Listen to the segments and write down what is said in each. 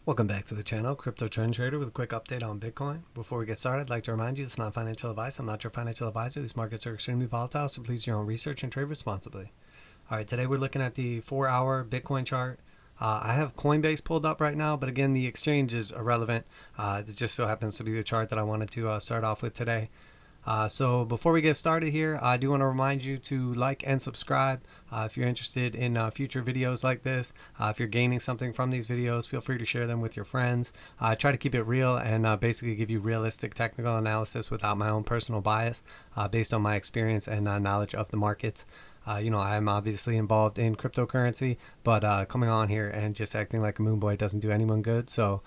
Welcome back to the channel, Crypto Trend Trader, with a quick update on Bitcoin. Before we get started, I'd like to remind you it's not financial advice. I'm not your financial advisor. These markets are extremely volatile, so please do your own research and trade responsibly. All right, today we're looking at the 4-hour Bitcoin chart. I have Coinbase pulled up right now, but again, the exchange is irrelevant. It just so happens to be the chart that I wanted to start off with today. So before we get started here, I do want to remind you to like and subscribe if you're interested in future videos like this. If you're gaining something from these videos, feel free to share them with your friends. I try to keep it real and basically give you realistic technical analysis without my own personal bias based on my experience and knowledge of the markets. I'm obviously involved in cryptocurrency, but coming on here and just acting like a moon boy doesn't do anyone good. So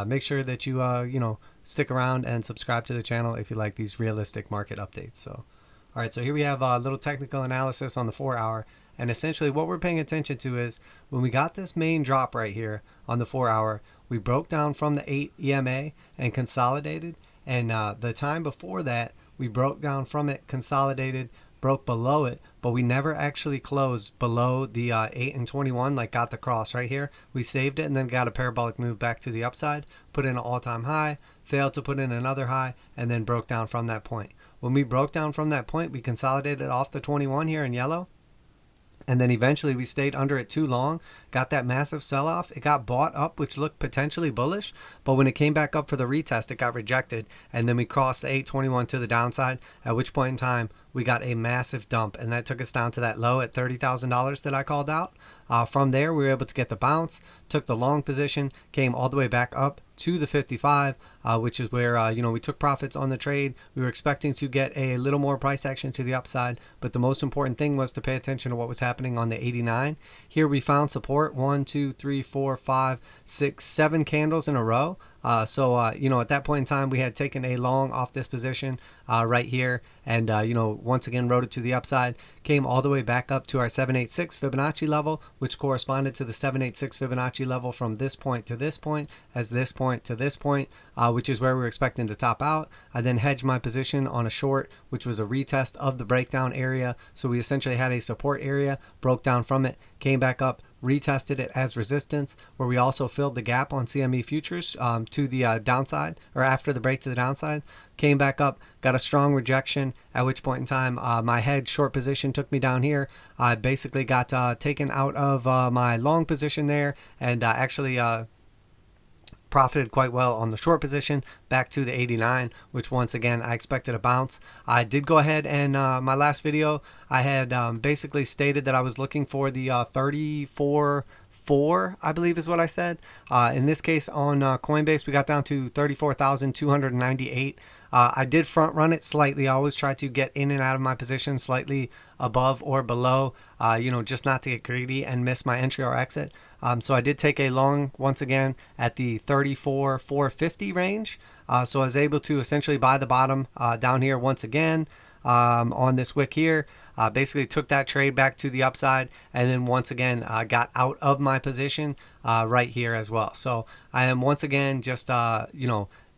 make sure that you, stick around and subscribe to the channel if you like these realistic market updates. So, all right, so here we have a little technical analysis on the 4-hour. And essentially what we're paying attention to is when we got this main drop right here on the 4-hour, we broke down from the 8 EMA and consolidated. And the time before that, we broke down from it, consolidated, broke below it, but we never actually closed below the 8 and 21, like got the cross right here. We saved it and then got a parabolic move back to the upside, put in an all-time high, failed to put in another high, and then broke down from that point. When we broke down from that point, we consolidated off the 21 here in yellow. And then eventually we stayed under it too long, got that massive sell-off. It got bought up, which looked potentially bullish. But when it came back up for the retest, it got rejected. And then we crossed the 821 to the downside, at which point in time we got a massive dump. And that took us down to that low at $30,000 that I called out. From there, we were able to get the bounce, took the long position, came all the way back up to the 55, which is where, we took profits on the trade. We were expecting to get a little more price action to the upside, but the most important thing was to pay attention to what was happening on the 89. Here we found support, 1, 2, 3, 4, 5, 6, 7 candles in a row. At that point in time, we had taken a long off this position right here and, once again, rode it to the upside, came all the way back up to our 786 Fibonacci level, which corresponded to the 786 Fibonacci level from this point to this point, as this point to this point, which is where we were expecting to top out. I then hedged my position on a short, which was a retest of the breakdown area. So we essentially had a support area, broke down from it, came back up, retested it as resistance, where we also filled the gap on CME futures to the downside, or after the break to the downside, came back up, got a strong rejection, at which point in time my hedge short position took me down here. I basically got taken out of my long position there and actually profited quite well on the short position back to the 89, which once again I expected a bounce. I did go ahead and my last video I had basically stated that I was looking for the 34.4, I believe is what I said. In this case on Coinbase we got down to 34,298. I did front run it slightly. I always try to get in and out of my position slightly above or below, just not to get greedy and miss my entry or exit. So I did take a long once again at the 34,450 range. So I was able to essentially buy the bottom down here once again on this wick here. Basically took that trade back to the upside and then once again got out of my position right here as well. So I am once again just,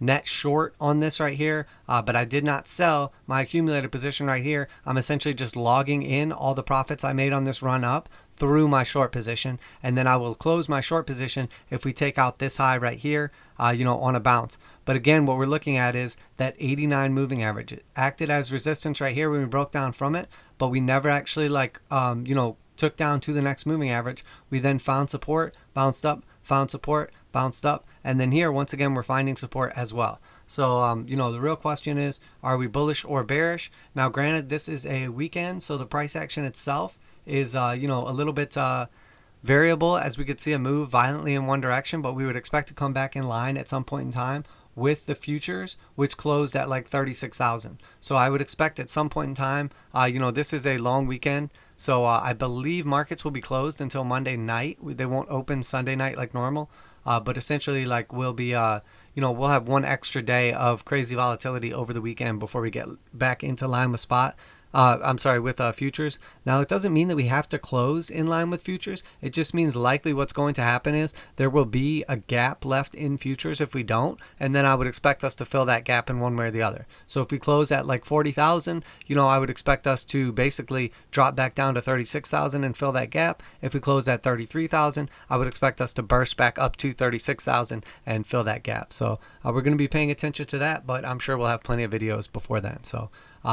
net short on this right here, but I did not sell my accumulated position right here. I'm essentially just logging in all the profits I made on this run up through my short position, and then I will close my short position if we take out this high right here, on a bounce. But again, what we're looking at is that 89 moving average. It acted as resistance right here when we broke down from it, but we never actually took down to the next moving average. We then found support, bounced up, found support, bounced up, and then here once again we're finding support as well. So the real question is, are we bullish or bearish? Now granted, this is a weekend, so the price action itself is a little bit variable, as we could see a move violently in one direction, but we would expect to come back in line at some point in time with the futures, which closed at like 36,000. So I would expect at some point in time, this is a long weekend, so I believe markets will be closed until Monday night. They won't open Sunday night like normal, but essentially we'll be we'll have one extra day of crazy volatility over the weekend before we get back into line with spot. I'm sorry, with futures. Now, it doesn't mean that we have to close in line with futures. It just means likely what's going to happen is there will be a gap left in futures if we don't, and then I would expect us to fill that gap in one way or the other. So if we close at like 40,000, I would expect us to basically drop back down to 36,000 and fill that gap. If we close at 33,000, I would expect us to burst back up to 36,000 and fill that gap. So we're going to be paying attention to that, but I'm sure we'll have plenty of videos before then. So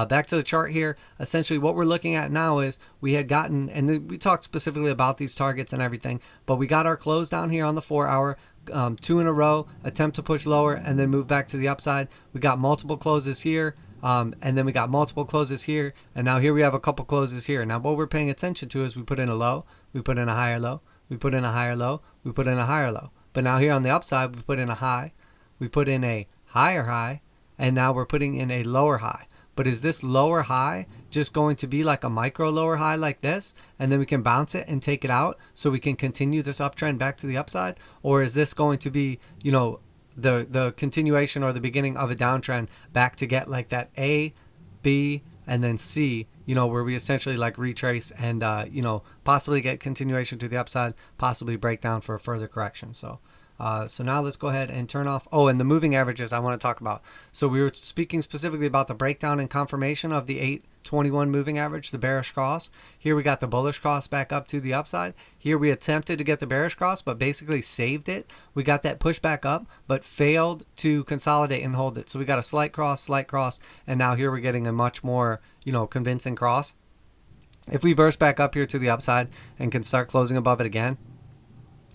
back to the chart here. Essentially what we're looking at now is we had gotten, and we talked specifically about these targets and everything, but we got our close down here on the 4 hour, 2 in a row, attempt to push lower and then move back to the upside. We got multiple closes here, and then we got multiple closes here, and now here we have a couple closes here. Now what we're paying attention to is we put in a low, we put in a higher low, we put in a higher low, we put in a higher low. But now here on the upside, we put in a high, we put in a higher high, and now we're putting in a lower high. But is this lower high just going to be like a micro lower high like this, and then we can bounce it and take it out so we can continue this uptrend back to the upside? Or is this going to be, the continuation or the beginning of a downtrend back to get like that A, B, and then C, where we essentially like retrace and, possibly get continuation to the upside, possibly break down for a further correction. So now let's go ahead and turn off. Oh, and the moving averages I want to talk about. So we were speaking specifically about the breakdown and confirmation of the 821 moving average, the bearish cross. Here we got the bullish cross back up to the upside. Here we attempted to get the bearish cross, but basically saved it. We got that push back up, but failed to consolidate and hold it. So we got a slight cross, and now here we're getting a much more, convincing cross. If we burst back up here to the upside and can start closing above it again,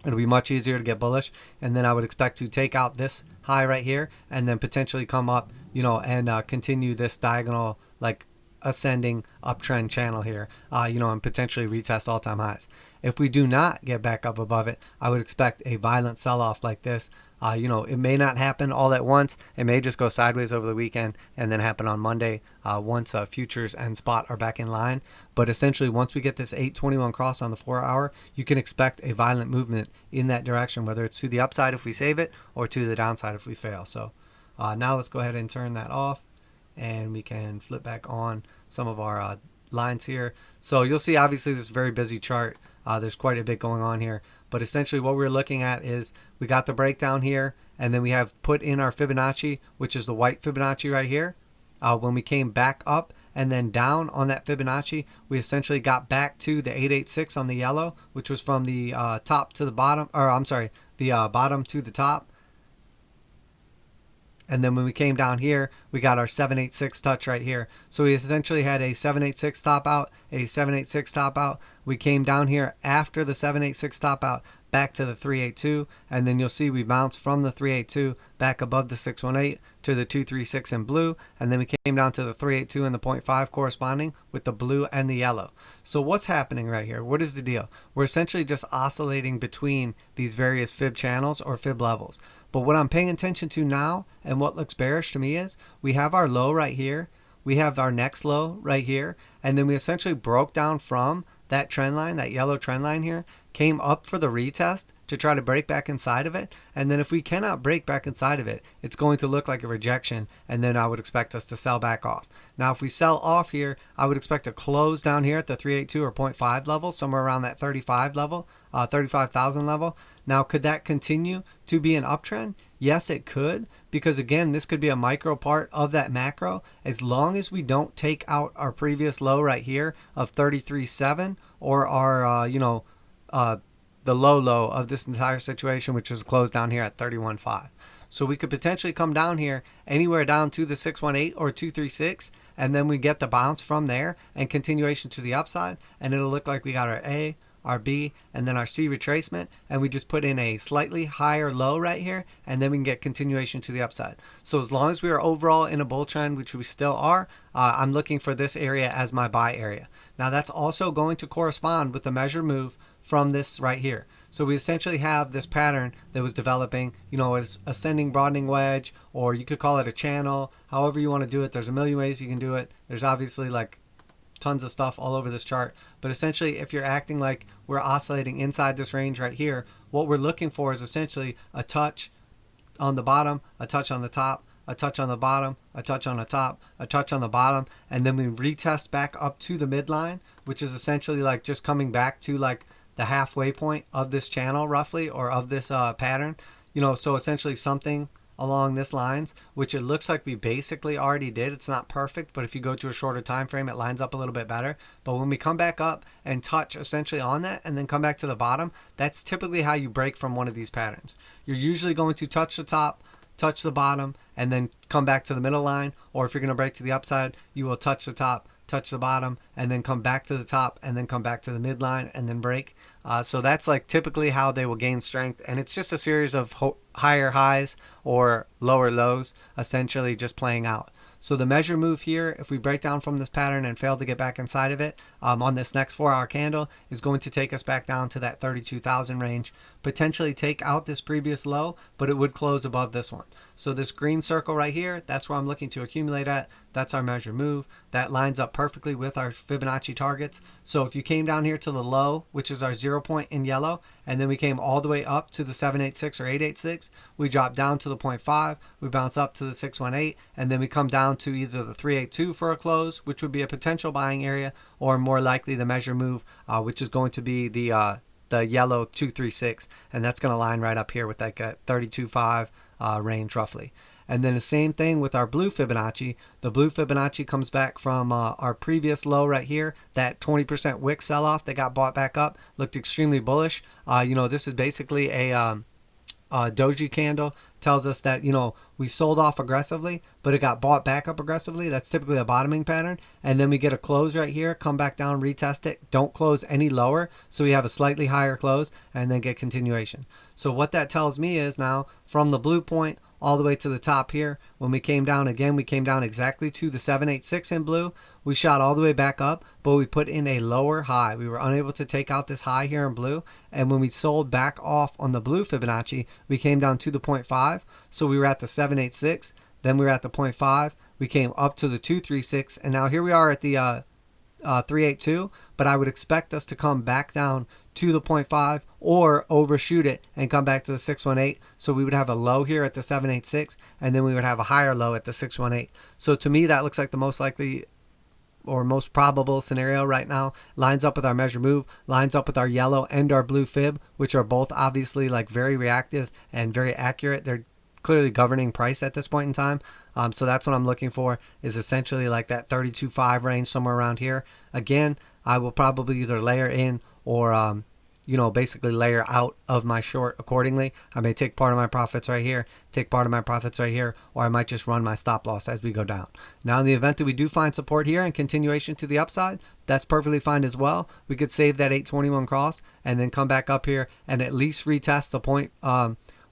it'll be much easier to get bullish, and then I would expect to take out this high right here and then potentially come up, and continue this diagonal like ascending uptrend channel here, and potentially retest all-time highs. If we do not get back up above it, I would expect a violent sell-off like this. It may not happen all at once. It may just go sideways over the weekend and then happen on Monday once futures and spot are back in line. But essentially, once we get this 821 cross on the 4 hour, you can expect a violent movement in that direction, whether it's to the upside if we save it or to the downside if we fail. So now let's go ahead and turn that off, and we can flip back on some of our lines here. So you'll see, obviously, this is a very busy chart. There's quite a bit going on here. But essentially what we're looking at is we got the breakdown here, and then we have put in our Fibonacci, which is the white Fibonacci right here. When we came back up and then down on that Fibonacci, we essentially got back to the 886 on the yellow, which was from the top to the bottom, or I'm sorry, the bottom to the top. And then when we came down here, we got our 786 touch right here. So we essentially had a 786 stop out, a 786 stop out. We came down here after the 786 stop out back to the 382, and then you'll see we bounced from the 382 back above the 618 to the 236 in blue, and then we came down to the 382 and the 0.5 corresponding with the blue and the yellow. So what's happening right here? What is the deal? We're essentially just oscillating between these various fib channels or fib levels. But what I'm paying attention to now, and what looks bearish to me, is we have our low right here, we have our next low right here, and then we essentially broke down from that trend line, that yellow trend line here, came up for the retest to try to break back inside of it. And then if we cannot break back inside of it, it's going to look like a rejection, and then I would expect us to sell back off. Now, if we sell off here, I would expect to close down here at the 382 or 0.5 level, somewhere around that 35 level, 35,000 level. Now, could that continue to be an uptrend? Yes, it could, because again, this could be a micro part of that macro, as long as we don't take out our previous low right here of 33.7 or our, the low of this entire situation, which is closed down here at 31.5. So we could potentially come down here anywhere down to the 618 or 236, and then we get the bounce from there and continuation to the upside, and it'll look like we got our A, our B, and then our C retracement, and we just put in a slightly higher low right here, and then we can get continuation to the upside. So as long as we are overall in a bull trend, which we still are, I'm looking for this area as my buy area. Now that's also going to correspond with the measured move from this right here. So we essentially have this pattern that was developing, it's ascending broadening wedge, or you could call it a channel, however you want to do it. There's a million ways you can do it. There's obviously like tons of stuff all over this chart, but essentially if you're acting like we're oscillating inside this range right here, what we're looking for is essentially a touch on the bottom, a touch on the top, a touch on the bottom, a touch on the top, a touch on the bottom, and then we retest back up to the midline, which is essentially like just coming back to like the halfway point of this channel roughly, or of this pattern. So essentially something along this lines, which it looks like we basically already did. It's not perfect, but if you go to a shorter time frame, it lines up a little bit better. But when we come back up and touch essentially on that and then come back to the bottom, that's typically how you break from one of these patterns. You're usually going to touch the top, touch the bottom, and then come back to the middle line. Or if you're going to break to the upside, you will touch the top, touch the bottom, and then come back to the top, and then come back to the midline, and then break. So that's like typically how they will gain strength, and it's just a series of higher highs or lower lows, essentially just playing out. So the measure move here, if we break down from this pattern and fail to get back inside of it on this next 4-hour candle, is going to take us back down to that 32,000 range, potentially take out this previous low, but it would close above this one. So this green circle right here, that's where I'm looking to accumulate at. That's our measure move. That lines up perfectly with our Fibonacci targets. So if you came down here to the low, which is our 0 point in yellow, and then we came all the way up to the 786 or 886, we drop down to the 0.5, we bounce up to the 618, and then we come down to either the 382 for a close, which would be a potential buying area, or more likely the measure move, which is going to be the yellow 236, and that's going to line right up here with like a 32.5 range roughly. And then the same thing with our blue Fibonacci. The blue Fibonacci comes back from our previous low right here, that 20% wick sell-off that got bought back up, looked extremely bullish. This is basically a doji candle. Tells us that we sold off aggressively, but it got bought back up aggressively. That's typically a bottoming pattern, and then we get a close right here, come back down, retest it, don't close any lower, so we have a slightly higher close, and then get continuation. So what that tells me is now from the blue point all the way to the top here, when we came down again, we came down exactly to the 786 in blue. We shot all the way back up, but we put in a lower high. We were unable to take out this high here in blue, and when we sold back off on the blue Fibonacci, we came down to the 0.5. So we were at the 786, then we were at the 0.5, we came up to the 236, and now here we are at the 382, but I would expect us to come back down to the 0.5 or overshoot it and come back to the 618. So we would have a low here at the 786, and then we would have a higher low at the 618. So to me, that looks like the most likely or most probable scenario right now. Lines up with our measure move, lines up with our yellow and our blue fib, which are both obviously like very reactive and very accurate. They're clearly governing price at this point in time. So that's what I'm looking for, is essentially like that 32.5 range, somewhere around here. Again, I will probably either layer in or basically layer out of my short accordingly. I may take part of my profits right here, take part of my profits right here, or I might just run my stop loss as we go down. Now, in the event that we do find support here and continuation to the upside, that's perfectly fine as well. We could save that 821 cross and then come back up here and at least retest the point.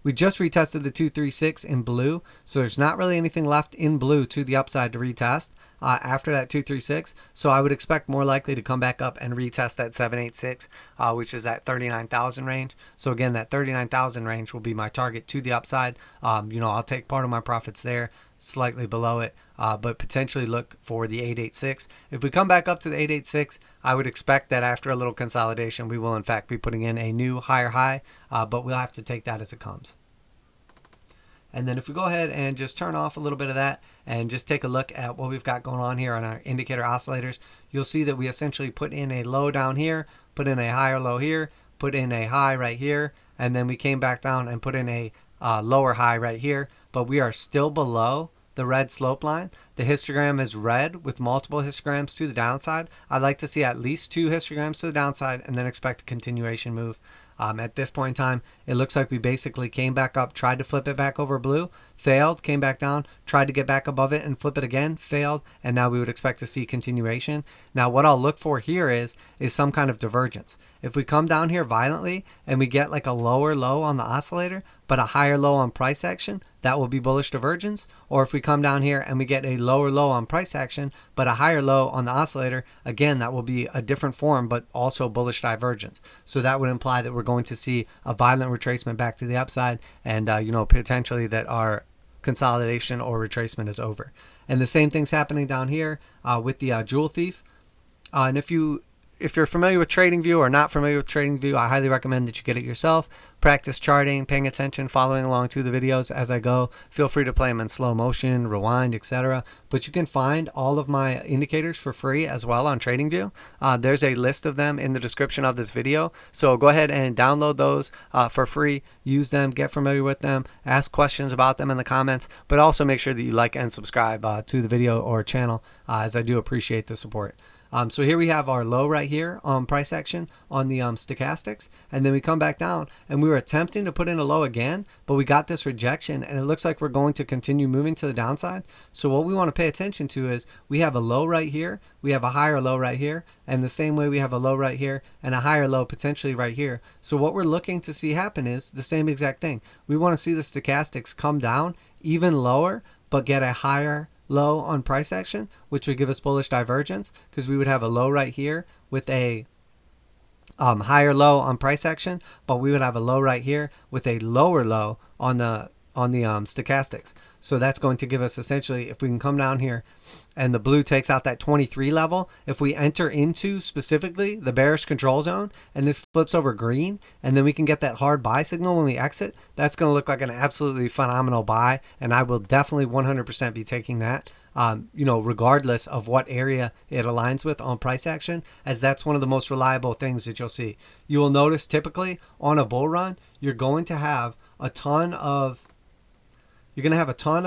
We just retested the 236 in blue, so there's not really anything left in blue to the upside to retest after that 236. So I would expect more likely to come back up and retest that 786, which is that 39,000 range. So again, that 39,000 range will be my target to the upside. I'll take part of my profits there, slightly below it, but potentially look for the 886. If we come back up to the 886, I would expect that after a little consolidation, we will in fact be putting in a new higher high, but we'll have to take that as it comes. And then if we go ahead and just turn off a little bit of that and just take a look at what we've got going on here on our indicator oscillators, you'll see that we essentially put in a low down here, put in a higher low here, put in a high right here, and then we came back down and put in a lower high right here, but we are still below the red slope line. The histogram is red with multiple histograms to the downside. I'd like to see at least 2 histograms to the downside and then expect a continuation move. At this point in time, it looks like we basically came back up, tried to flip it back over blue, failed, came back down, tried to get back above it and flip it again, failed, and now we would expect to see continuation. Now what I'll look for here is some kind of divergence. If we come down here violently and we get like a lower low on the oscillator, but a higher low on price action, that will be bullish divergence. Or if we come down here and we get a lower low on price action, but a higher low on the oscillator, again, that will be a different form, but also bullish divergence. So that would imply that we're going to see a violent retracement back to the upside, and potentially that our consolidation or retracement is over. And the same thing's happening down here with the jewel thief. And if you you're familiar with TradingView or not familiar with TradingView, I highly recommend that you get it yourself. Practice charting, paying attention, following along to the videos as I go. Feel free to play them in slow motion, rewind, etc. But you can find all of my indicators for free as well on TradingView. There's a list of them in the description of this video. So go ahead and download those for free. Use them, get familiar with them, ask questions about them in the comments, but also make sure that you like and subscribe to the video or channel as I do appreciate the support. So here we have our low right here on price action on the stochastics, and then we come back down and we were attempting to put in a low again, but we got this rejection and it looks like we're going to continue moving to the downside. So what we want to pay attention to is we have a low right here, we have a higher low right here, and the same way we have a low right here and a higher low potentially right here. So what we're looking to see happen is the same exact thing. We want to see the stochastics come down even lower but get a higher low on price action, which would give us bullish divergence, because we would have a low right here with a higher low on price action, but we would have a low right here with a lower low on the stochastics. So that's going to give us essentially, if we can come down here and the blue takes out that 23 level, if we enter into specifically the bearish control zone and this flips over green, and then we can get that hard buy signal when we exit, that's going to look like an absolutely phenomenal buy, and I will definitely 100% be taking that. Regardless of what area it aligns with on price action, as that's one of the most reliable things that you'll see. You will notice typically on a bull run, you're going to have a ton of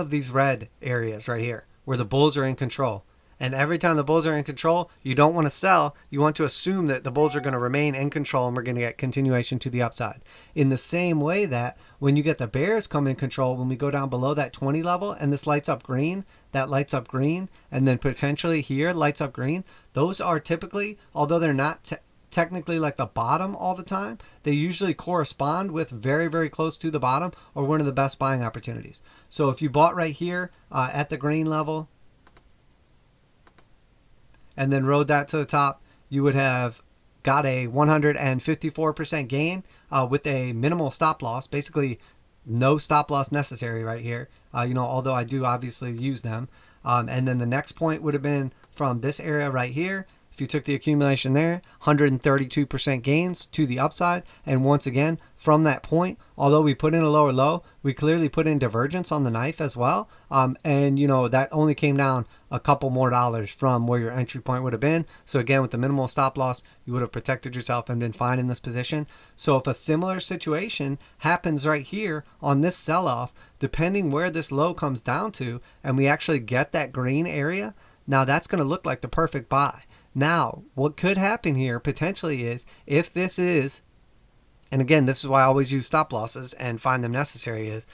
these red areas right here where the bulls are in control. And every time the bulls are in control, you don't want to sell. You want to assume that the bulls are going to remain in control and we're going to get continuation to the upside. In the same way that when you get the bears come in control, when we go down below that 20 level and this lights up green, that lights up green, and then potentially here lights up green, those are typically, although they're not technically like the bottom all the time, they usually correspond with very, very close to the bottom or one of the best buying opportunities. So if you bought right here at the green level and then rode that to the top, you would have got a 154% gain with a minimal stop loss, basically no stop loss necessary right here, although I do obviously use them. And then the next point would have been from this area right here. If you took the accumulation there, 132% gains to the upside. And once again, from that point, although we put in a lower low, we clearly put in divergence on the knife as well. That only came down a couple more dollars from where your entry point would have been. So again, with the minimal stop loss, you would have protected yourself and been fine in this position. So if a similar situation happens right here on this sell-off, depending where this low comes down to, and we actually get that green area, now that's going to look like the perfect buy. Now, what could happen here potentially is if this is, and again, this is why I always use stop losses and find them necessary, is,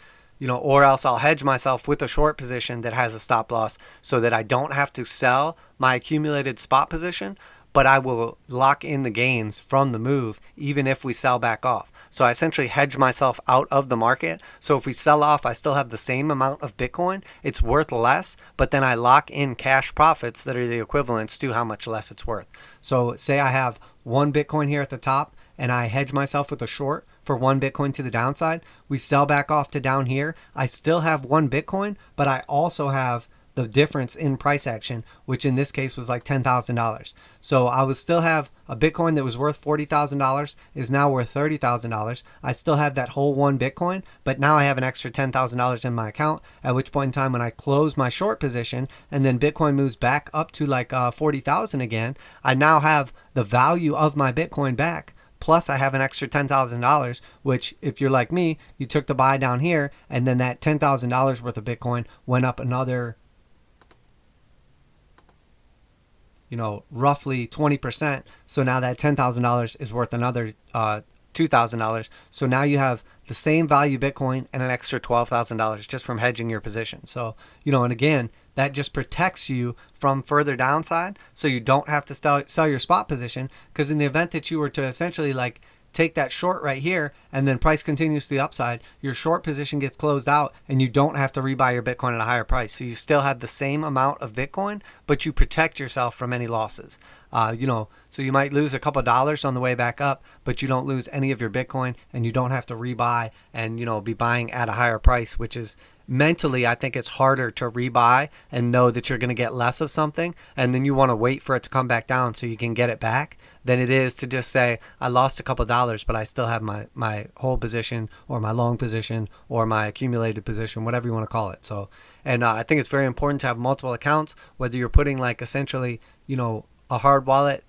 or else I'll hedge myself with a short position that has a stop loss so that I don't have to sell my accumulated spot position, but I will lock in the gains from the move even if we sell back off. So I essentially hedge myself out of the market. So if we sell off, I still have the same amount of Bitcoin. It's worth less, but then I lock in cash profits that are the equivalents to how much less it's worth. So say I have one Bitcoin here at the top and I hedge myself with a short for one Bitcoin to the downside. We sell back off to down here. I still have one Bitcoin, but I also have the difference in price action, which in this case was like $10,000. So I would still have a Bitcoin that was worth $40,000 is now worth $30,000. I still have that whole one Bitcoin, but now I have an extra $10,000 in my account, at which point in time when I close my short position and then Bitcoin moves back up to like 40,000 again, I now have the value of my Bitcoin back. Plus I have an extra $10,000, which if you're like me, you took the buy down here and then that $10,000 worth of Bitcoin went up another roughly 20%. So now that $10,000 is worth another $2,000. So now you have the same value Bitcoin and an extra $12,000 just from hedging your position. So, and again, that just protects you from further downside. So you don't have to sell your spot position, because in the event that you were to essentially like take that short right here and then price continues to the upside, your short position gets closed out and you don't have to rebuy your Bitcoin at a higher price. So you still have the same amount of Bitcoin, but you protect yourself from any losses. So you might lose a couple dollars on the way back up, but you don't lose any of your Bitcoin and you don't have to rebuy and, be buying at a higher price, which is mentally, I think it's harder to rebuy and know that you're going to get less of something, and then you want to wait for it to come back down so you can get it back, than it is to just say, I lost a couple dollars, but I still have my hold position or my long position or my accumulated position, whatever you want to call it. So, and I think it's very important to have multiple accounts, whether you're putting like essentially, a hard wallet,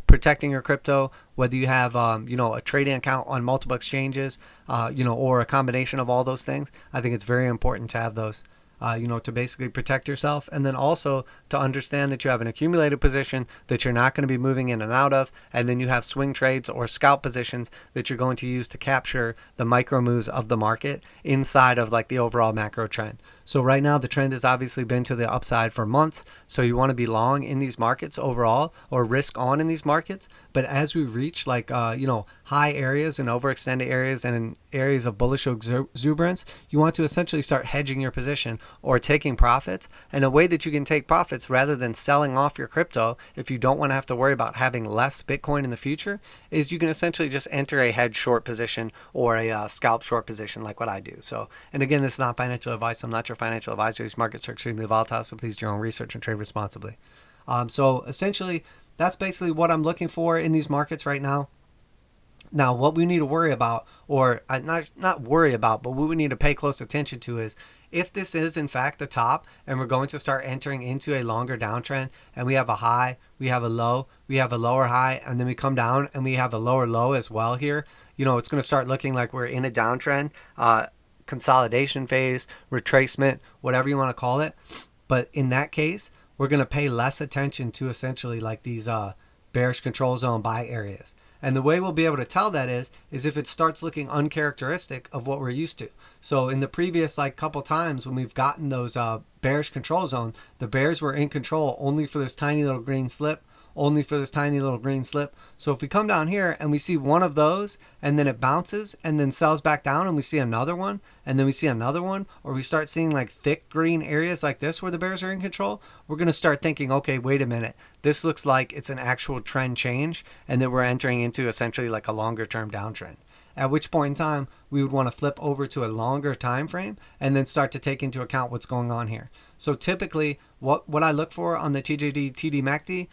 protecting your crypto, whether you have a trading account on multiple exchanges, or a combination of all those things. I think it's very important to have those, to basically protect yourself, and then also to understand that you have an accumulated position that you're not going to be moving in and out of, and then you have swing trades or scalp positions that you're going to use to capture the micro moves of the market inside of like the overall macro trend. So right now the trend has obviously been to the upside for months, so you want to be long in these markets overall or risk on in these markets. But as we reach like high areas and overextended areas and in areas of bullish exuberance, you want to essentially start hedging your position or taking profits. And a way that you can take profits rather than selling off your crypto, if you don't want to have to worry about having less Bitcoin in the future, is you can essentially just enter a hedge short position or a scalp short position like what I do. So, and again, this is not financial advice. I'm not your financial advisor. These markets are extremely volatile, so please do your own research and trade responsibly. So essentially, that's basically what I'm looking for in these markets right now. Now, what we need to worry about, or not worry about, but what we need to pay close attention to is if this is in fact the top and we're going to start entering into a longer downtrend and we have a high, we have a low, we have a lower high, and then we come down and we have a lower low as well here, it's going to start looking like we're in a downtrend, consolidation phase, retracement, whatever you want to call it. But in that case, we're going to pay less attention to essentially like these bearish control zone buy areas. And the way we'll be able to tell that is if it starts looking uncharacteristic of what we're used to. So in the previous like couple times when we've gotten those bearish control zone, the bears were in control only for this tiny little green slip, only for this tiny little green slip. So if we come down here and we see one of those and then it bounces and then sells back down and we see another one and then we see another one, or we start seeing like thick green areas like this where the bears are in control, we're going to start thinking, okay, wait a minute, this looks like it's an actual trend change and that we're entering into essentially like a longer term downtrend. At which point in time we would want to flip over to a longer time frame and then start to take into account what's going on here. So typically what I look for on the TJD TDMACD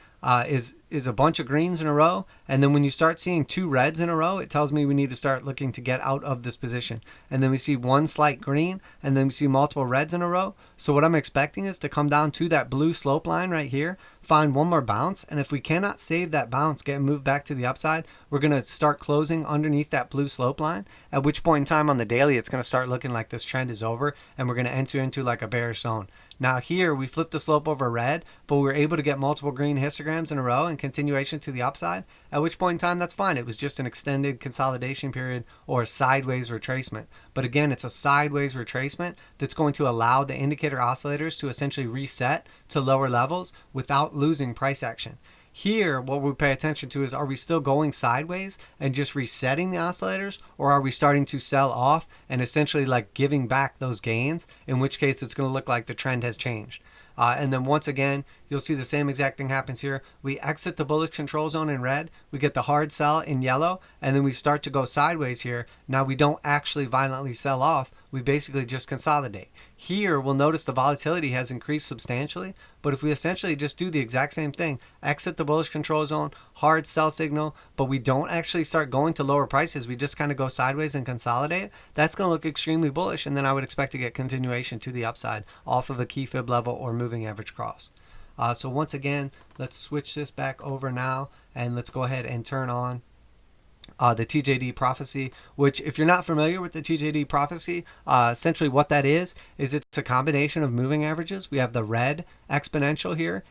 is a bunch of greens in a row, and then when you start seeing two reds in a row, it tells me we need to start looking to get out of this position. And then we see one slight green, and then we see multiple reds in a row. So what I'm expecting is to come down to that blue slope line right here, find one more bounce, and if we cannot save that bounce, get moved back to the upside, we're going to start closing underneath that blue slope line, at which point in time on the daily it's going to start looking like this trend is over and we're going to enter into like a bearish zone. Now here we flipped the slope over red, but we were able to get multiple green histograms in a row and continuation to the upside, at which point in time that's fine. It was just an extended consolidation period or sideways retracement. But again, it's a sideways retracement that's going to allow the indicator oscillators to essentially reset to lower levels without losing price action. Here, what we pay attention to is, are we still going sideways and just resetting the oscillators, or are we starting to sell off and essentially like giving back those gains, in which case it's going to look like the trend has changed. And then once again, you'll see the same exact thing happens here. We exit the bullish control zone in red, we get the hard sell in yellow, and then we start to go sideways here. Now we don't actually violently sell off, we basically just consolidate. Here we'll notice the volatility has increased substantially, but if we essentially just do the exact same thing, exit the bullish control zone, hard sell signal, but we don't actually start going to lower prices, we just kind of go sideways and consolidate, that's going to look extremely bullish, and then I would expect to get continuation to the upside off of a key fib level or moving average cross. So once again, let's switch this back over now and let's go ahead and turn on the TJD prophecy, which if you're not familiar with the TJD prophecy, essentially what that is it's a combination of moving averages. We have the red exponential here,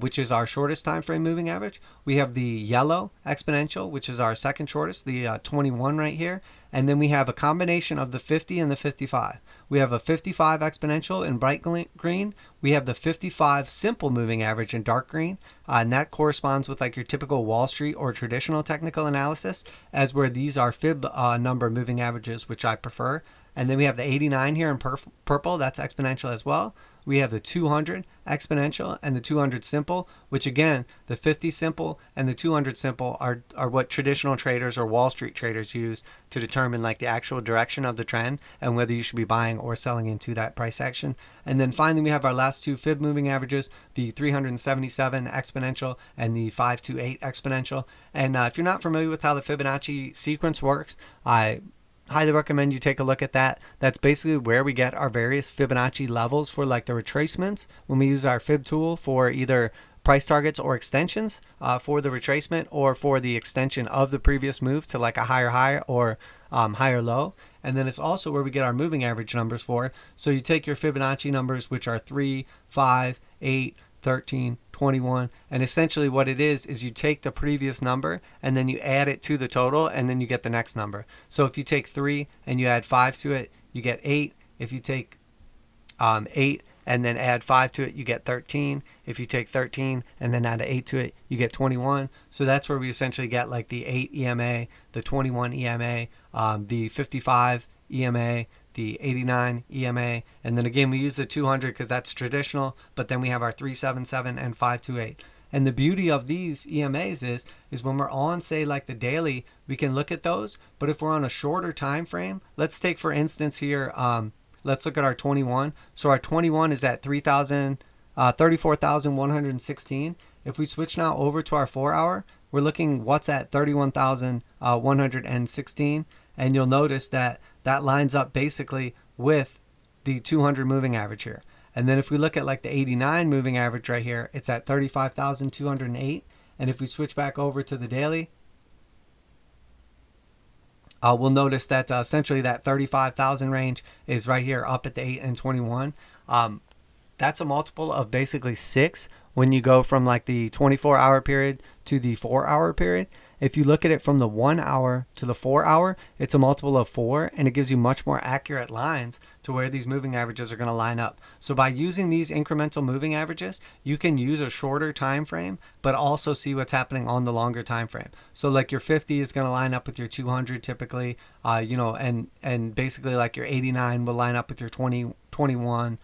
which is our shortest time frame moving average. We have the yellow exponential, which is our second shortest, the 21 right here. And then we have a combination of the 50 and the 55. We have a 55 exponential in bright green. We have the 55 simple moving average in dark green. And that corresponds with like your typical Wall Street or traditional technical analysis, as where these are fib number moving averages, which I prefer. And then we have the 89 here in purple, that's exponential as well. We have the 200 exponential and the 200 simple, which again, the 50 simple and the 200 simple are what traditional traders or Wall Street traders use to determine like the actual direction of the trend and whether you should be buying or selling into that price action. And then finally, we have our last two fib moving averages, the 377 exponential and the 528 exponential. And if you're not familiar with how the Fibonacci sequence works, I highly recommend you take a look at that. That's basically where we get our various Fibonacci levels for like the retracements when we use our fib tool for either price targets or extensions for the retracement or for the extension of the previous move to like a higher high or higher low. And then it's also where we get our moving average numbers for. So you take your Fibonacci numbers, which are 3, 5, 8, 13, 21, and essentially what it is you take the previous number and then you add it to the total and then you get the next number. So if you take 3 and you add 5 to it, you get 8. If you take 8 and then add 5 to it, you get 13. If you take 13 and then add 8 to it, you get 21. So that's where we essentially get like the 8 EMA, the 21 EMA, the 55 EMA, the 89 EMA, and then again we use the 200 because that's traditional, but then we have our 377 and 528. And the beauty of these EMAs is when we're on, say, like the daily, we can look at those, but if we're on a shorter time frame, let's take for instance here, let's look at our 21. So our 21 is at 34,116. If we switch now over to our 4 hour, we're looking what's at 31,116, and you'll notice that that lines up basically with the 200 moving average here. And then if we look at like the 89 moving average right here, it's at 35,208. And if we switch back over to the daily, we'll notice that essentially that 35,000 range is right here up at the 8 and 21. That's a multiple of basically 6 when you go from like the 24-hour period to the 4-hour period. If you look at it from the 1 hour to the 4 hour, it's a multiple of 4, and it gives you much more accurate lines to where these moving averages are going to line up. So by using these incremental moving averages, you can use a shorter time frame, but also see what's happening on the longer time frame. So like your 50 is going to line up with your 200 typically, and basically like your 89 will line up with your 21.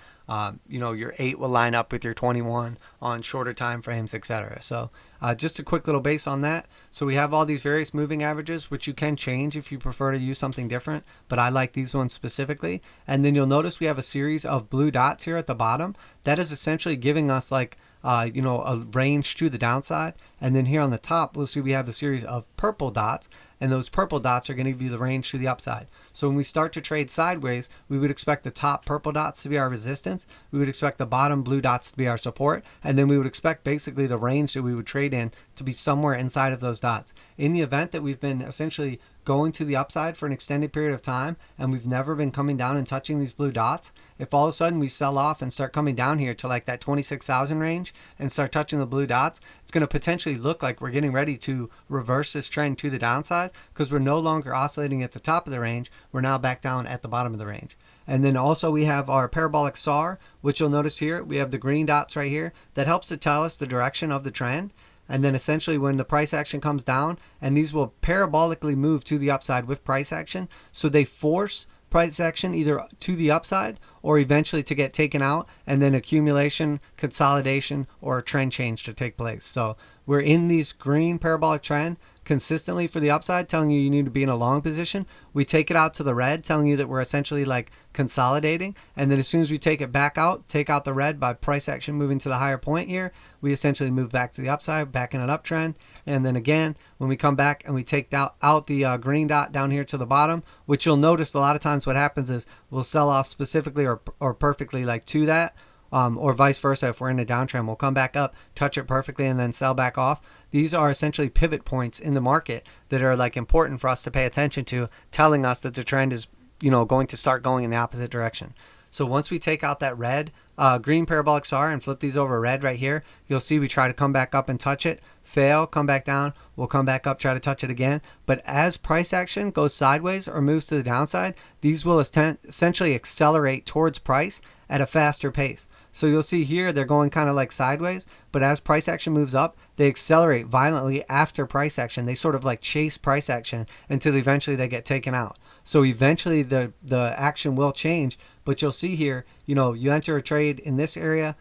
Your 8 will line up with your 21 on shorter time frames, etc. So just a quick little base on that. So we have all these various moving averages, which you can change if you prefer to use something different, but I like these ones specifically. And then you'll notice we have a series of blue dots here at the bottom. That is essentially giving us like a range to the downside. And then here on the top, we'll see we have the series of purple dots, and those purple dots are going to give you the range to the upside. So when we start to trade sideways, we would expect the top purple dots to be our resistance, we would expect the bottom blue dots to be our support, and then we would expect basically the range that we would trade in to be somewhere inside of those dots. In the event that we've been essentially going to the upside for an extended period of time and we've never been coming down and touching these blue dots, if all of a sudden we sell off and start coming down here to like that 26,000 range and start touching the blue dots, it's going to potentially look like we're getting ready to reverse this trend to the downside because we're no longer oscillating at the top of the range. We're now back down at the bottom of the range. And then also we have our parabolic SAR, which you'll notice here, we have the green dots right here that helps to tell us the direction of the trend. And then essentially when the price action comes down, and these will parabolically move to the upside with price action, so they force price action either to the upside or eventually to get taken out, and then accumulation, consolidation, or a trend change to take place. So we're in these green parabolic trend consistently for the upside, telling you need to be in a long position. We take it out to the red, telling you that we're essentially like consolidating. And then as soon as we take it back out, take out the red by price action moving to the higher point here, we essentially move back to the upside, back in an uptrend. And then again, when we come back and we take out the green dot down here to the bottom, which you'll notice a lot of times what happens is we'll sell off specifically or perfectly like to that. Or vice versa. If we're in a downtrend, we'll come back up, touch it perfectly, and then sell back off. These are essentially pivot points in the market that are like important for us to pay attention to, telling us that the trend is, going to start going in the opposite direction. So once we take out that red, green parabolic SAR and flip these over red right here, you'll see we try to come back up and touch it, fail, come back down, we'll come back up, try to touch it again. But as price action goes sideways or moves to the downside, these will essentially accelerate towards price at a faster pace. So you'll see here they're going kind of like sideways, but as price action moves up, they accelerate violently after price action. They sort of like chase price action until eventually they get taken out. So eventually the action will change, but you'll see here, you enter a trade in this area,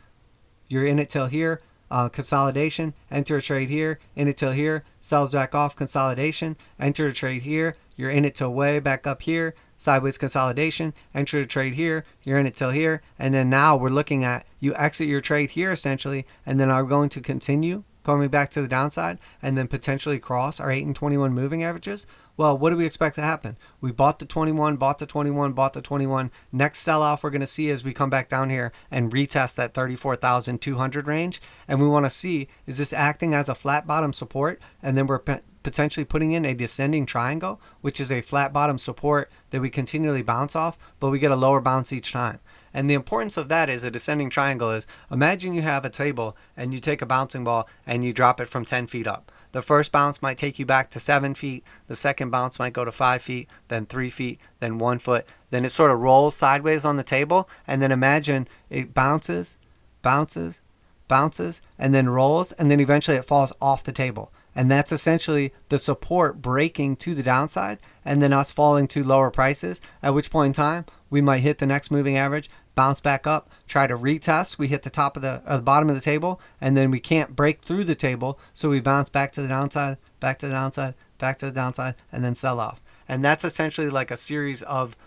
you're in it till here, consolidation, enter a trade here, in it till here, sells back off, consolidation, enter a trade here, you're in it till way back up here, sideways consolidation, enter the trade here, you're in it till here, and then now we're looking at you exit your trade here essentially, and then are going to continue coming back to the downside and then potentially cross our 8 and 21 moving averages. Well, what do we expect to happen? We bought the 21, bought the 21, bought the 21. Next sell-off we're going to see as we come back down here and retest that 34,200 range. And we want to see, is this acting as a flat bottom support? And then we're potentially putting in a descending triangle, which is a flat bottom support that we continually bounce off, but we get a lower bounce each time. And the importance of that is a descending triangle is, imagine you have a table and you take a bouncing ball and you drop it from 10 feet up. The first bounce might take you back to 7 feet. The second bounce might go to 5 feet, then 3 feet, then 1 foot. Then it sort of rolls sideways on the table. And then imagine it bounces, bounces, bounces, and then rolls. And then eventually it falls off the table. And that's essentially the support breaking to the downside and then us falling to lower prices, at which point in time we might hit the next moving average, bounce back up, try to retest. We hit the top of the bottom of the table, and then we can't break through the table, so we bounce back to the downside, back to the downside, back to the downside, and then sell off. And that's essentially like a series of,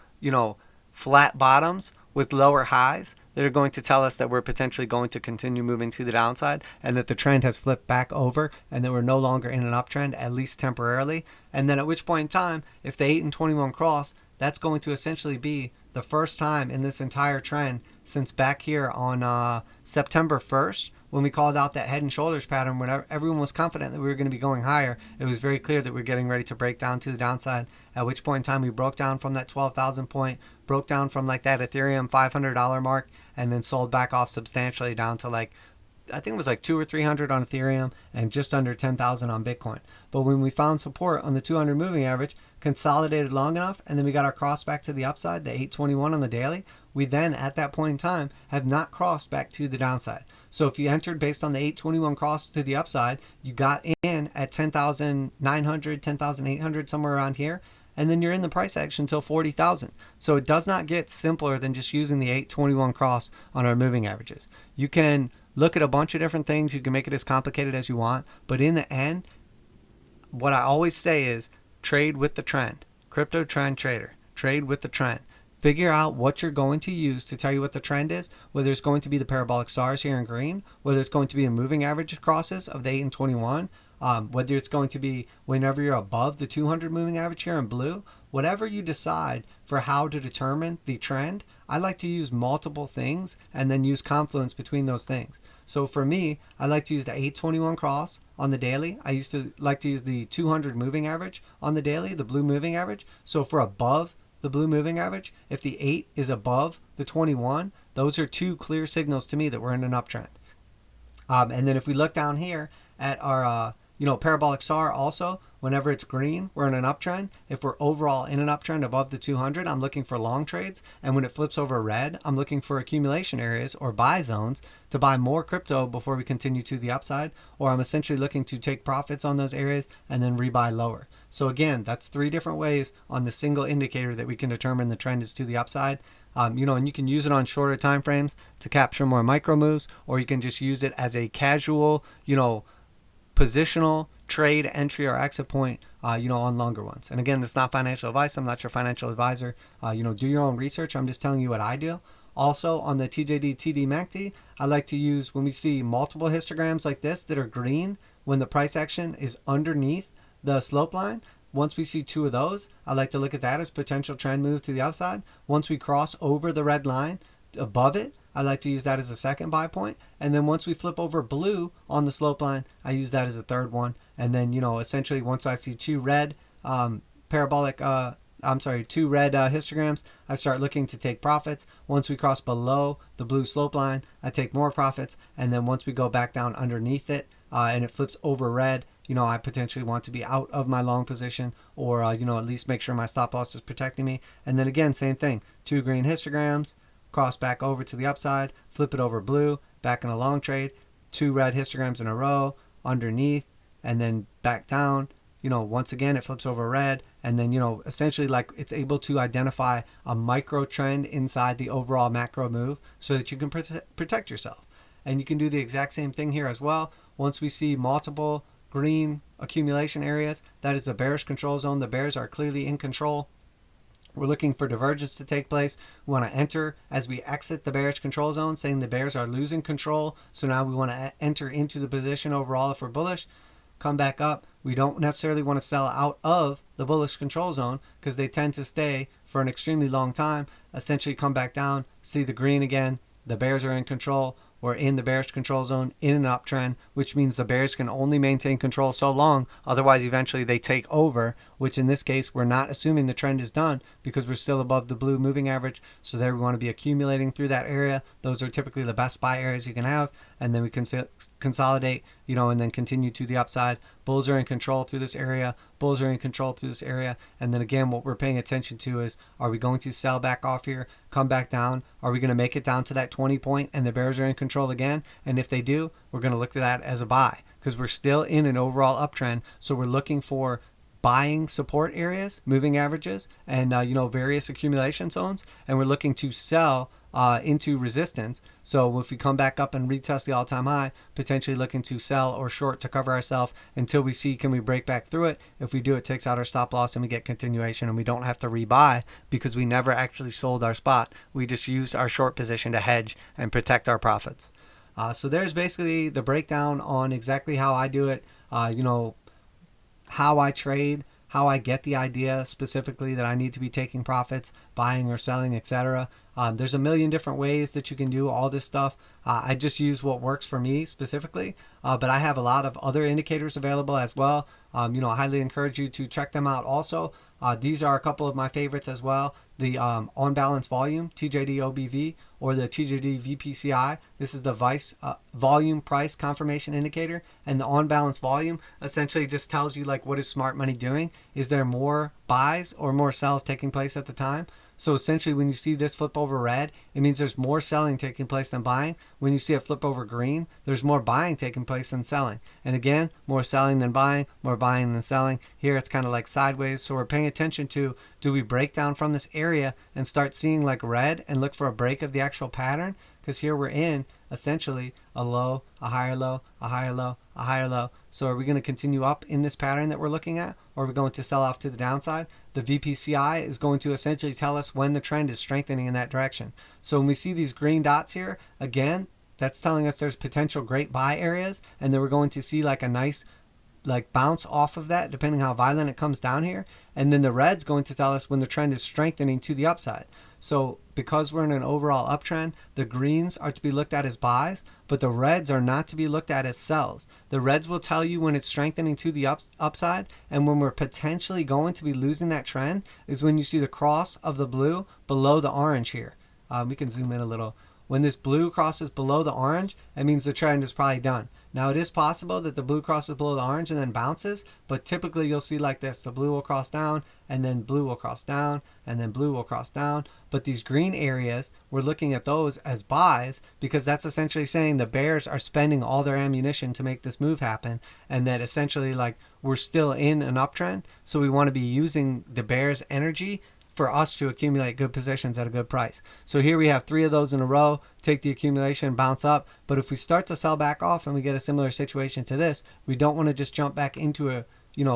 flat bottoms with lower highs that are going to tell us that we're potentially going to continue moving to the downside and that the trend has flipped back over and that we're no longer in an uptrend, at least temporarily. And then at which point in time, if the 8 and 21 cross, that's going to essentially be the first time in this entire trend since back here on September 1st, when we called out that head and shoulders pattern, when everyone was confident that we were going to be going higher. It was very clear that we were getting ready to break down to the downside, at which point in time we broke down from that 12,000 point, broke down from like that Ethereum $500 mark, and then sold back off substantially down to like, I think it was like 200 or 300 on Ethereum and just under 10,000 on Bitcoin. But when we found support on the 200 moving average, consolidated long enough, and then we got our cross back to the upside, the 821 on the daily, we then at that point in time have not crossed back to the downside. So if you entered based on the 821 cross to the upside, you got in at 10,900, 10,800, somewhere around here, and then you're in the price action until 40,000. So it does not get simpler than just using the 821 cross on our moving averages. You can look at a bunch of different things. You can make it as complicated as you want. But in the end, what I always say is trade with the trend. Crypto trend trader. Trade with the trend. Figure out what you're going to use to tell you what the trend is, whether it's going to be the parabolic SARs here in green, whether it's going to be the moving average crosses of the 8 and 21, whether it's going to be whenever you're above the 200 moving average here in blue. Whatever you decide for how to determine the trend, I like to use multiple things and then use confluence between those things. So for me, I like to use the 821 cross on the daily. I used to like to use the 200 moving average on the daily, the blue moving average. So if we're above the blue moving average, if the 8 is above the 21, those are two clear signals to me that we're in an uptrend. And then if we look down here at our parabolic SAR also, whenever it's green, we're in an uptrend. If we're overall in an uptrend above the 200, I'm looking for long trades. And when it flips over red, I'm looking for accumulation areas or buy zones to buy more crypto before we continue to the upside. Or I'm essentially looking to take profits on those areas and then rebuy lower. So again, that's 3 different ways on the single indicator that we can determine the trend is to the upside. And you can use it on shorter time frames to capture more micro moves, or you can just use it as a casual, positional trade entry or exit point, on longer ones. And again, this is not financial advice. I'm not your financial advisor. Do your own research. I'm just telling you what I do. Also, on the TJD TDMACD, I like to use, when we see multiple histograms like this that are green, when the price action is underneath the slope line, once we see 2 of those, I like to look at that as potential trend move to the upside. Once we cross over the red line above it, I like to use that as a second buy point. And then once we flip over blue on the slope line, I use that as a third one. And then, essentially once I see 2 red histograms, I start looking to take profits. Once we cross below the blue slope line, I take more profits. And then once we go back down underneath it and it flips over red, I potentially want to be out of my long position, or, at least make sure my stop loss is protecting me. And then again, same thing, 2 green histograms, cross back over to the upside, flip it over blue, back in a long trade, 2 red histograms in a row, underneath, and then back down. Once again, it flips over red, and then, essentially like it's able to identify a micro trend inside the overall macro move so that you can protect yourself. And you can do the exact same thing here as well. Once we see multiple green accumulation areas, that is the bearish control zone. The bears are clearly in control. We're looking for divergence to take place. We want to enter as we exit the bearish control zone, saying the bears are losing control. So now we want to enter into the position overall if we're bullish. Come back up. We don't necessarily want to sell out of the bullish control zone because they tend to stay for an extremely long time. Essentially come back down, see the green again. The bears are in control. We're in the bearish control zone in an uptrend, which means the bears can only maintain control so long. Otherwise, eventually they take over, which in this case, we're not assuming the trend is done because we're still above the blue moving average. So there we want to be accumulating through that area. Those are typically the best buy areas you can have. And then we can consolidate, and then continue to the upside. Bulls are in control through this area. Bulls are in control through this area. And then again, what we're paying attention to is, are we going to sell back off here, come back down? Are we going to make it down to that 20 point and the bears are in control again? And if they do, we're going to look at that as a buy because we're still in an overall uptrend. So we're looking for buying support areas, moving averages, and various accumulation zones. And we're looking to sell into resistance. So if we come back up and retest the all-time high, potentially looking to sell or short to cover ourselves until we see can we break back through it. If we do, it takes out our stop loss and we get continuation and we don't have to rebuy because we never actually sold our spot. We just used our short position to hedge and protect our profits. So there's basically the breakdown on exactly how I do it, how I trade, how I get the idea specifically that I need to be taking profits, buying or selling, etc. There's a million different ways that you can do all this stuff. I just use what works for me specifically, but I have a lot of other indicators available as well. I highly encourage you to check them out also. These are a couple of my favorites as well. The on balance volume, TJD OBV, or the TJD VPCI. This is the volume price confirmation indicator. And the on balance volume essentially just tells you like what is smart money doing. Is there more buys or more sells taking place at the time? So essentially when you see this flip over red, it means there's more selling taking place than buying. When you see it flip over green, there's more buying taking place than selling. And again, more selling than buying, more buying than selling. Here it's kind of like sideways. So we're paying attention to, do we break down from this area and start seeing like red and look for a break of the actual pattern? Because here we're in essentially a low, a higher low, a higher low, a higher low. So are we going to continue up in this pattern that we're looking at, or are we going to sell off to the downside? The VPCI is going to essentially tell us when the trend is strengthening in that direction. So when we see these green dots here, again, that's telling us there's potential great buy areas, and then we're going to see like a nice bounce off of that depending how violent it comes down here. And then the red's going to tell us when the trend is strengthening to the upside. So because we're in an overall uptrend, the greens are to be looked at as buys, but the reds are not to be looked at as sells. The reds will tell you when it's strengthening to the upside, and when we're potentially going to be losing that trend is when you see the cross of the blue below the orange here. We can zoom in a little. When this blue crosses below the orange, it means the trend is probably done. Now it is possible that the blue crosses below the orange and then bounces, but typically you'll see like this. The blue will cross down, and then blue will cross down, and then blue will cross down. But these green areas, we're looking at those as buys because that's essentially saying the bears are spending all their ammunition to make this move happen, and that essentially like we're still in an uptrend. So we want to be using the bears' energy for us to accumulate good positions at a good price. So here we have 3 of those in a row, take the accumulation, bounce up. But if we start to sell back off and we get a similar situation to this, we don't want to just jump back into a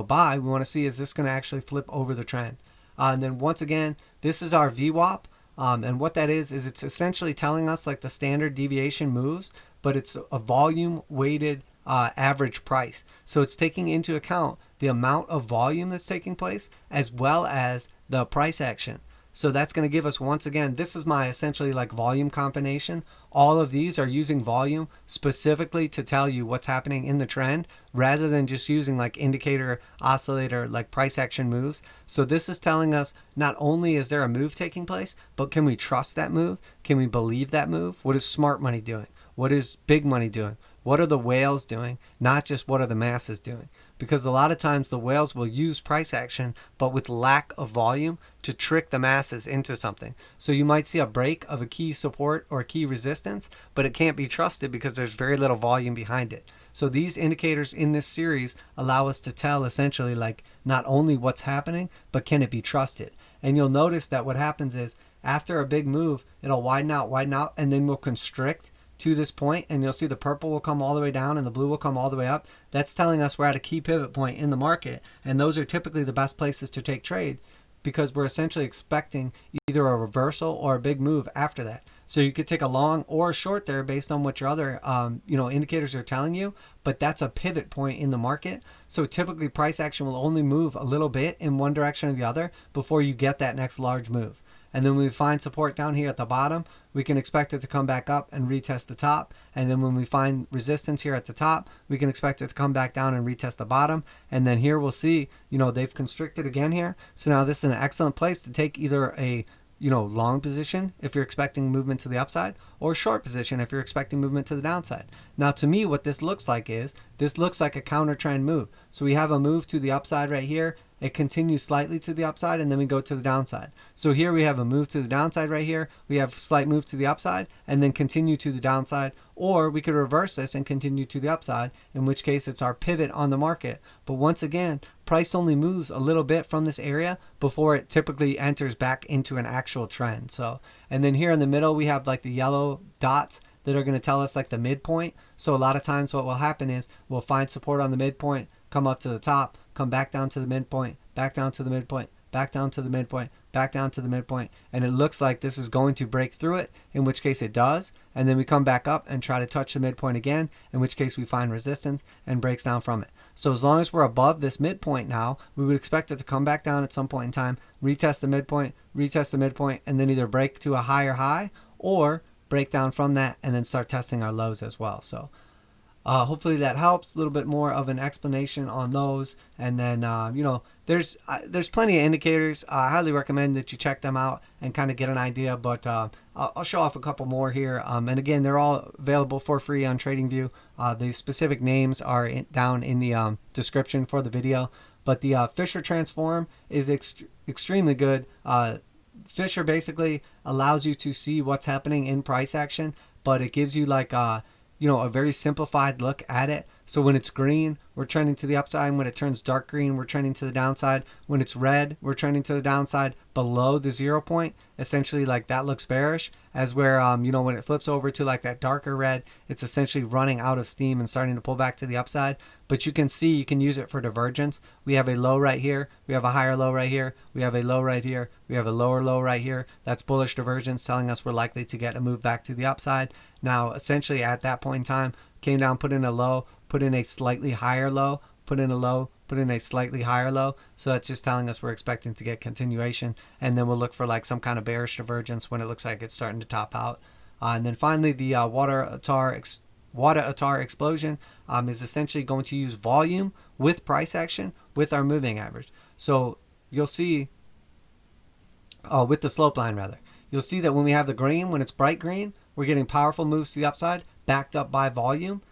buy. We want to see, is this going to actually flip over the trend? And then once again, this is our VWAP. And what that is it's essentially telling us like the standard deviation moves, but it's a volume weighted average price. So it's taking into account the amount of volume that's taking place as well as the price action. So that's going to give us, once again, this is my essentially like volume combination. All of these are using volume specifically to tell you what's happening in the trend rather than just using like indicator, oscillator, like price action moves. So this is telling us not only is there a move taking place, but can we trust that move? Can we believe that move? What is smart money doing? What is big money doing? What are the whales doing? Not just what are the masses doing? Because a lot of times the whales will use price action, but with lack of volume to trick the masses into something. So you might see a break of a key support or key resistance, but it can't be trusted because there's very little volume behind it. So these indicators in this series allow us to tell essentially like not only what's happening, but can it be trusted? And you'll notice that what happens is after a big move, it'll widen out, and then we'll constrict to this point, and you'll see the purple will come all the way down and the blue will come all the way up. That's telling us we're at a key pivot point in the market, and those are typically the best places to take trade because we're essentially expecting either a reversal or a big move after that. So you could take a long or a short there based on what your other indicators are telling you, but that's a pivot point in the market. So typically price action will only move a little bit in one direction or the other before you get that next large move. And then when we find support down here at the bottom, we can expect it to come back up and retest the top. And then when we find resistance here at the top, we can expect it to come back down and retest the bottom. And then here we'll see, they've constricted again here. So now this is an excellent place to take either a long position if you're expecting movement to the upside, or short position if you're expecting movement to the downside. Now to me, what this looks like is, this looks like a counter trend move. So we have a move to the upside right here. It continues slightly to the upside, and then we go to the downside. So here we have a move to the downside right here. We have a slight move to the upside and then continue to the downside. Or we could reverse this and continue to the upside, in which case it's our pivot on the market. But once again, price only moves a little bit from this area before it typically enters back into an actual trend. So, and then here in the middle, we have like the yellow dots that are going to tell us like the midpoint. So a lot of times what will happen is we'll find support on the midpoint, come up to the top, come back down to the midpoint, back down to the midpoint, back down to the midpoint, back down to the midpoint, and it looks like this is going to break through it, in which case it does, and then we come back up and try to touch the midpoint again, in which case we find resistance and breaks down from it. So as long as we're above this midpoint now, we would expect it to come back down at some point in time, retest the midpoint, and then either break to a higher high or break down from that and then start testing our lows as well. So hopefully that helps. A little bit more of an explanation on those, and then there's plenty of indicators. I highly recommend that you check them out and kind of get an idea, but I'll show off a couple more here, and again, they're all available for free on TradingView. The specific names are down in the description for the video, but the Fisher Transform is extremely good. Fisher basically allows you to see what's happening in price action, but it gives you like a very simplified look at it. So when it's green, we're trending to the upside. And when it turns dark green, we're trending to the downside. When it's red, we're trending to the downside below the 0 point. Essentially, like that looks bearish. As where, when it flips over to like that darker red, it's essentially running out of steam and starting to pull back to the upside. But you can see, you can use it for divergence. We have a low right here. We have a higher low right here. We have a low right here. We have a lower low right here. That's bullish divergence, telling us we're likely to get a move back to the upside. Now, essentially at that point in time, came down, put in a low, put in a slightly higher low, put in a low, put in a slightly higher low. So that's just telling us we're expecting to get continuation, and then we'll look for like some kind of bearish divergence when it looks like it's starting to top out. And then finally, the waddah attar explosion is essentially going to use volume with price action with our moving average. So you'll see with the slope line rather, you'll see that when we have the green, when it's bright green, we're getting powerful moves to the upside backed up by volume.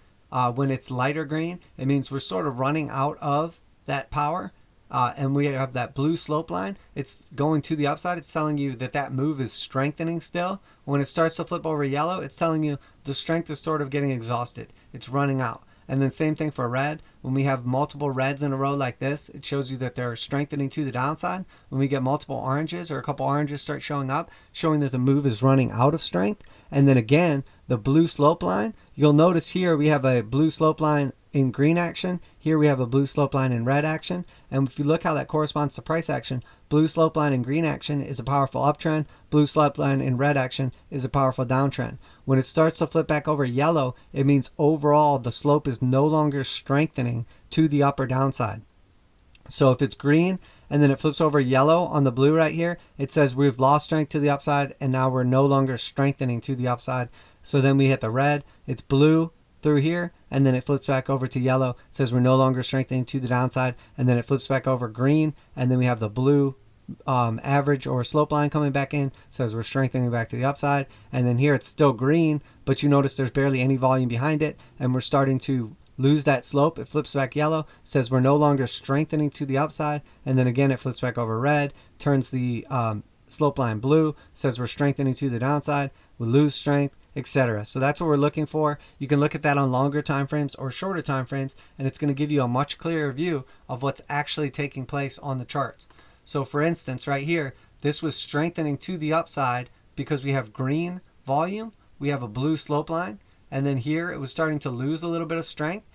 When it's lighter green, it means we're sort of running out of that power. And we have that blue slope line. It's going to the upside. It's telling you that that move is strengthening still. When it starts to flip over yellow, it's telling you the strength is sort of getting exhausted. It's running out. And then same thing for red. When we have multiple reds in a row like this, it shows you that they're strengthening to the downside. When we get multiple oranges or a couple oranges start showing up, showing that the move is running out of strength. And then again, the blue slope line, you'll notice here we have a blue slope line in green action. Here we have a blue slope line in red action. And if you look how that corresponds to price action, blue slope line in green action is a powerful uptrend. Blue slope line in red action is a powerful downtrend. When it starts to flip back over yellow, it means overall the slope is no longer strengthening to the upper downside. So if it's green and then it flips over yellow on the blue right here, it says we've lost strength to the upside and now we're no longer strengthening to the upside. So then we hit the red, it's blue through here, and then it flips back over to yellow, says we're no longer strengthening to the downside, and then it flips back over green, and then we have the blue average or slope line coming back in, says we're strengthening back to the upside, and then here it's still green, but you notice there's barely any volume behind it, and we're starting to lose that slope. It flips back yellow, says we're no longer strengthening to the upside, and then again it flips back over red, turns the slope line blue, says we're strengthening to the downside, we lose strength, etc. So that's what we're looking for. You can look at that on longer time frames or shorter time frames, and it's going to give you a much clearer view of what's actually taking place on the charts. So for instance, right here, this was strengthening to the upside because we have green volume, we have a blue slope line, and then here it was starting to lose a little bit of strength,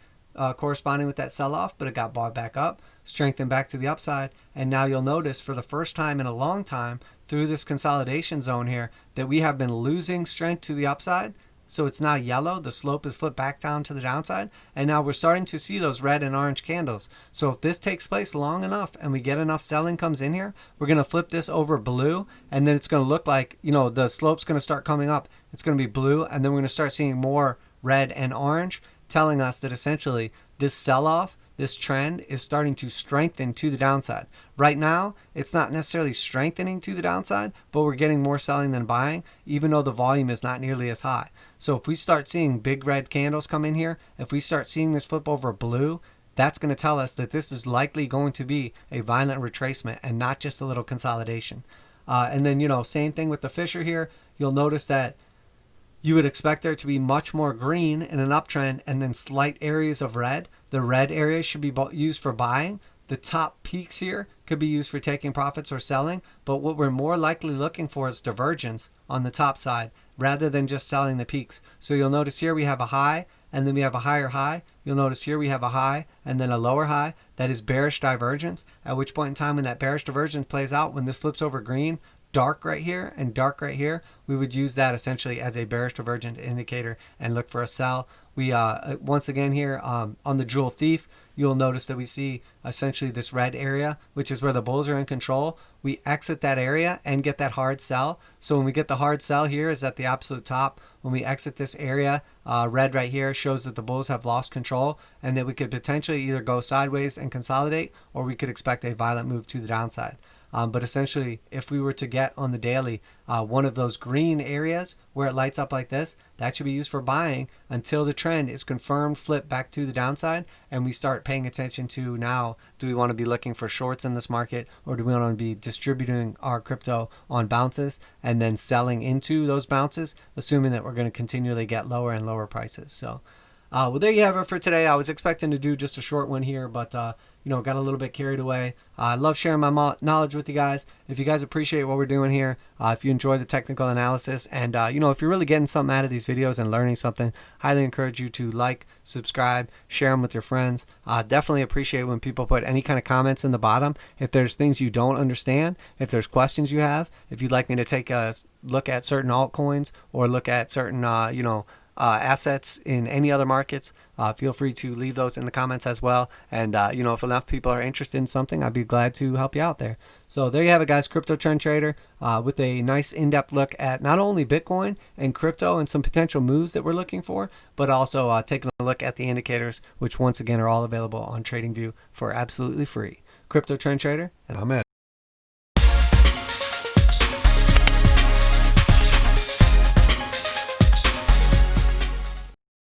corresponding with that sell-off, but it got bought back up, strengthened back to the upside, and now you'll notice for the first time in a long time through this consolidation zone here that we have been losing strength to the upside. So it's now yellow, the slope is flipped back down to the downside, and now we're starting to see those red and orange candles. So if this takes place long enough and we get enough selling comes in here, we're going to flip this over blue, and then it's going to look like, the slope's going to start coming up. It's going to be blue, and then we're going to start seeing more red and orange, telling us that essentially this sell-off, this trend is starting to strengthen to the downside. Right now, it's not necessarily strengthening to the downside, but we're getting more selling than buying, even though the volume is not nearly as high. So if we start seeing big red candles come in here, if we start seeing this flip over blue, that's going to tell us that this is likely going to be a violent retracement and not just a little consolidation. And then, same thing with the Fisher here. You'll notice that you would expect there to be much more green in an uptrend and then slight areas of red. The red areas should be used for buying. The top peaks here could be used for taking profits or selling. But what we're more likely looking for is divergence on the top side rather than just selling the peaks. So you'll notice here we have a high and then we have a higher high. You'll notice here we have a high and then a lower high. That is bearish divergence, at which point in time when that bearish divergence plays out, when this flips over green, dark right here and dark right here, we would use that essentially as a bearish divergent indicator and look for a sell. We once again here on the Jewel Thief, you'll notice that we see essentially this red area, which is where the bulls are in control. We exit that area and get that hard sell. So when we get the hard sell here is at the absolute top. When we exit this area, red right here shows that the bulls have lost control and that we could potentially either go sideways and consolidate, or we could expect a violent move to the downside. But essentially, if we were to get on the daily one of those green areas where it lights up like this, that should be used for buying until the trend is confirmed flip back to the downside and we start paying attention to now, do we want to be looking for shorts in this market, or do we want to be distributing our crypto on bounces and then selling into those bounces, assuming that we're going to continually get lower and lower prices. So well, there you have it for today. I was expecting to do just a short one here, but got a little bit carried away. I love sharing my knowledge with you guys. If you guys appreciate what we're doing here, if you enjoy the technical analysis, and if you're really getting something out of these videos and learning something, highly encourage you to like, subscribe, share them with your friends. Definitely appreciate when people put any kind of comments in the bottom. If there's things you don't understand, if there's questions you have, if you'd like me to take a look at certain altcoins or look at certain assets in any other markets, feel free to leave those in the comments as well. And if enough people are interested in something, I'd be glad to help you out there. So there you have it, guys. Crypto Trend Trader with a nice in-depth look at not only Bitcoin and crypto and some potential moves that we're looking for, but also taking a look at the indicators, which once again are all available on TradingView for absolutely free. Crypto Trend Trader, and I'm out.